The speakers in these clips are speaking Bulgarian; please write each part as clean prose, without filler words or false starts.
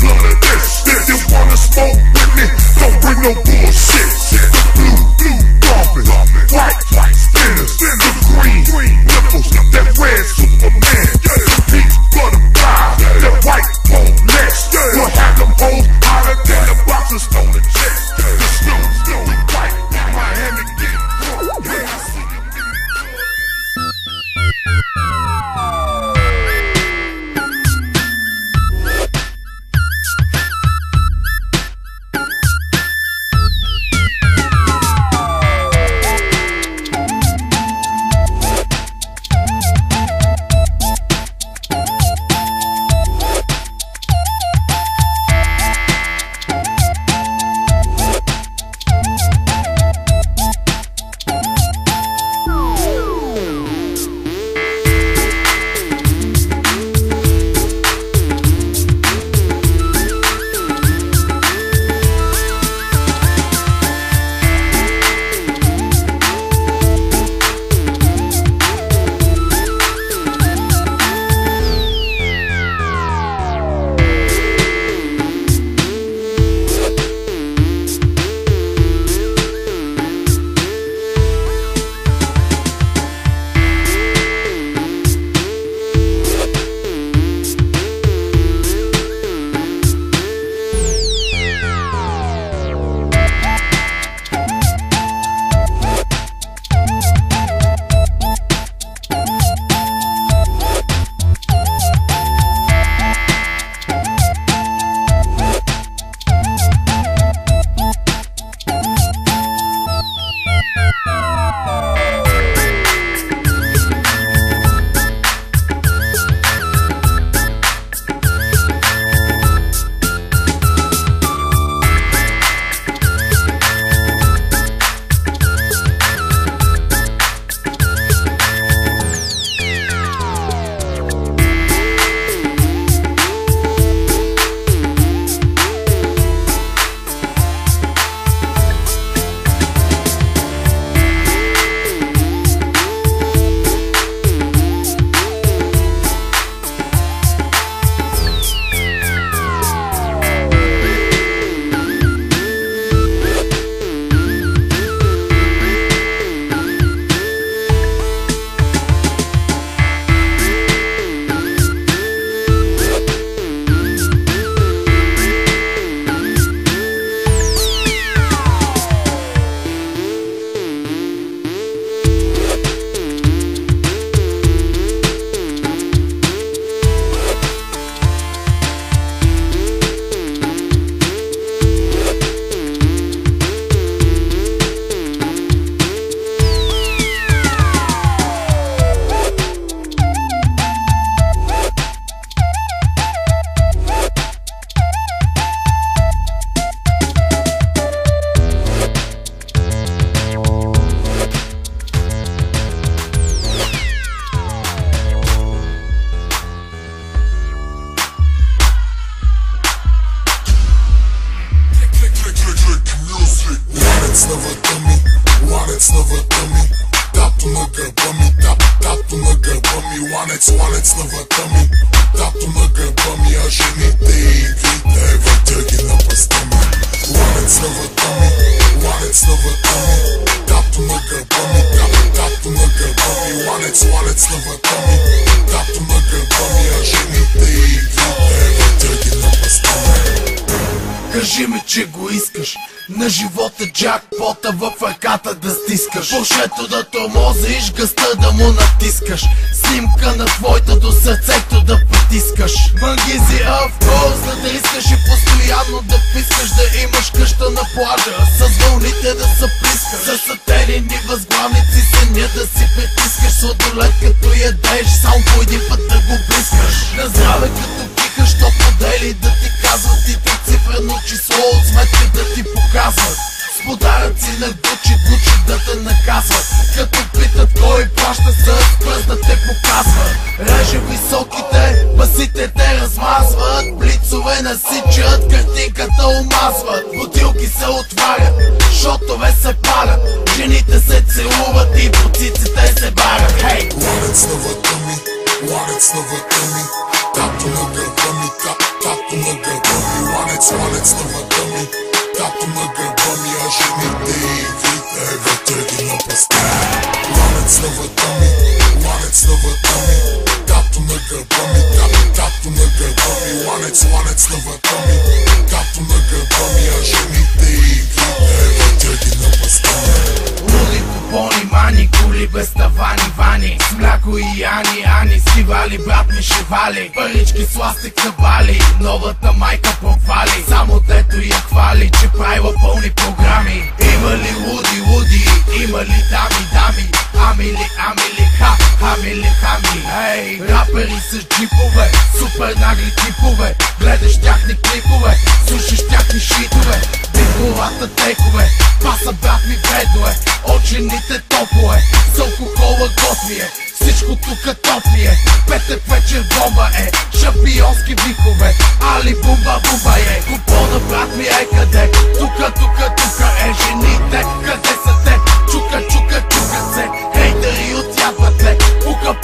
blood of this. If you wanna smoke with me, don't bring no bullshit. The blue dolphin, white spinners, the green nipples, that red Superman, the peach butterfly, that white bone next. We'll have them hoes hotter than the box of stolen checks. The snow, white, Miami get drunk. Yeah, I see you. Wallets never coming. Tato nagabami, a жените игрите, въртяги на пастами. Wallets never coming. Wallets never coming. Tato nagabami, tato nagabami. Wallets never coming. Tato nagabami, a жените игрите, въртяги на пастами. Кажи ми, че го искаш. На живота джакпота в ръката да стискаш. Пушето да тормозиш, гъста да му натискаш. Снимка на твоята до сърцето да притискаш. Мангизи авкор, за да искаш и постоянно да пискаш. Да имаш къща на плажа, с вълните да се плискаш. За сателени възглавници съня да си притискаш. Сладолет като ядеш, само по един път да го блискаш. На здраве като кихаш, то подели да ти казват и те цифрено число от сметка да ти показват. С подаръци на Гучи да те наказват. Като питат кой плаща, с пръст да те показват. Реже високите, басите те размазват. Блицове насичат, картинката омазват. Бутилки се отварят, шотове се палят. Жените се целуват и по циците се барят. Hey! Wallets never coming. Wallets never coming. Tato nagabami, tato nagabami. Wanets на врата ми, както на гърба ми, а жените и вите въртъги на паста. Wanets на врата ми, wanets на врата ми, както на гърба ми, както на гърба ми. Wanets на врата ми, както на гърба ми, а жените и вите въртъги на паста. Луди, купони, мани, кули без тавани, вани, с мляко и ани, сивали, брат ми шивали, парички сластик забали, новата майка похвали, само дето я хвали, че правила пълни програми. Има ли луди, има ли дами, ами ли хами, ей, рапери с джипове, супер нагли типове, гледаш тяхни клипове, слушаш тяхни шитове, битловата текове, паса брат ми вредно е, очените топло е, с алкохола готви е, всичко тука топли е, петък вечер бомба е, шампионски викове, али бумба е, купона брат ми е къде, тука е, жените, къде са те, чука се, хейтери отядват ле, пука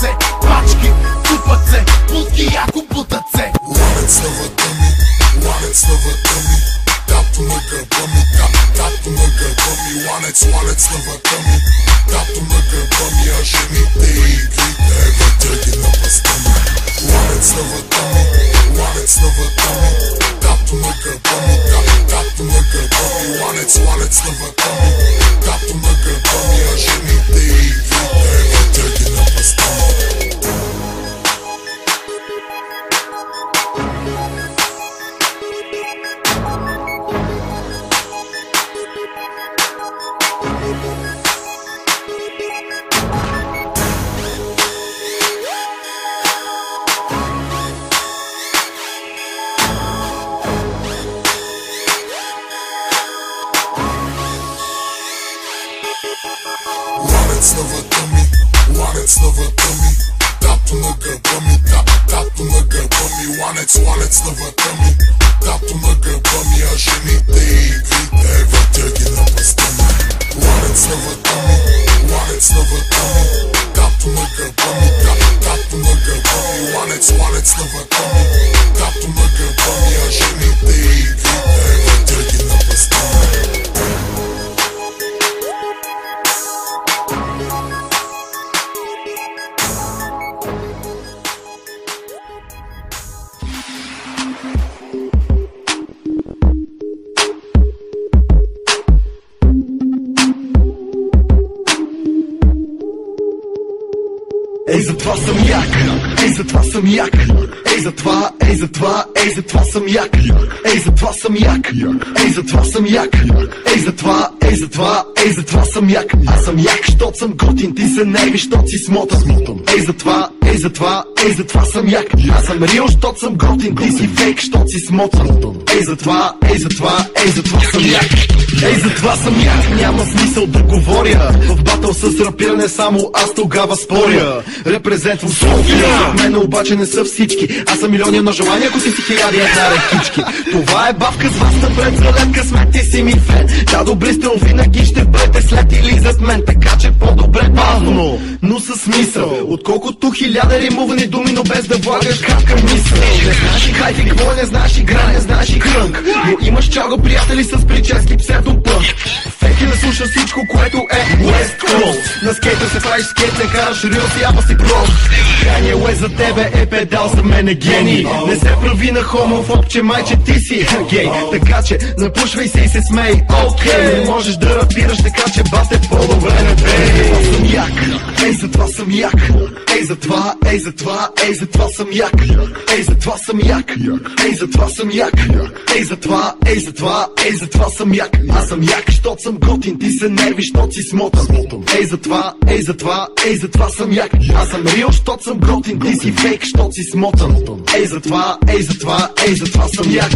се, пачки, тупат се, путки яко бутат се. Wanets на врата ми, wanets на врата ми, както на гърба ми, както на гърба ми. Wanets на врата ми, както на гърба ми, а жените и вите въртъги на паста ми. Wanets на врата ми, wanets на врата ми, както на гърба ми, както на гърба ми. Wanets на врата ми, както на гърба ми, а жените и вите въртъги на паста ми. Wanets на врата ми, wanets на врата ми, както на гърба ми, както на гърба ми. Wanets на врата ми, както на гърба ми, а жените и вите въртъги на паста ми. Wanets на врата ми, wanets на врата ми, както на гърба ми, както на гърба ми. Wanets на врата ми, както на гърба ми, а жените и вите въртъги на паста ми. Ей, затова съм як, ей, затова съм як, ей, затова съм як, ей, затова съм як, ей, затова съм як, ей, затова съм як. Аз съм як, щот съм готин, ти се нерви, щот си смотан. Ей, затова съм як. Аз съм рил, щот съм готин, ти си фейк, щот си смотан. Ей, затова съм як. Ей, затова съм як, няма смисъл да говоря. В батъл с рапиране само аз тогава споря. Репрезентвам София, мене обаче не са всички. Аз съм милиони на желания, ако си хиляди една рекички. Това е бавка с вас напред, залет късмет, ти си ми фен. Да, добри сте, винаги ще бъдете след или зад мен. Така че по-добре бавно, но със смисъл, отколкото хиляда римувани думи, но без да влагаш капка мисъл. Не знаеш и хайфи, какво не знаеш игра, не знаеш и крънк, но имаш чалга приятели с прически псевдопънк. Феки не слуша всичко, което е West Coast. На скейта се правиш скейт, не караш рил, сяба си прост. Крайния Уест за тебе е педал, за мен е гений. Не се прави на хомофоб, че майче ти си гей. Така че напушвай се и се смей. Окей, не можеш да рапираш, така че басте по-добре не бей. Ей, затова съм як, ей, затова съм як, ей, затова съм як, ей, затова съм як, ей, затова съм як. Аз съм як, щот съм готин, ти се нерви, щот си смотан. Ей, затова съм як. Аз съм рил, щот съм готин, ти си фейк, щот си смотан. Ей, затова съм як.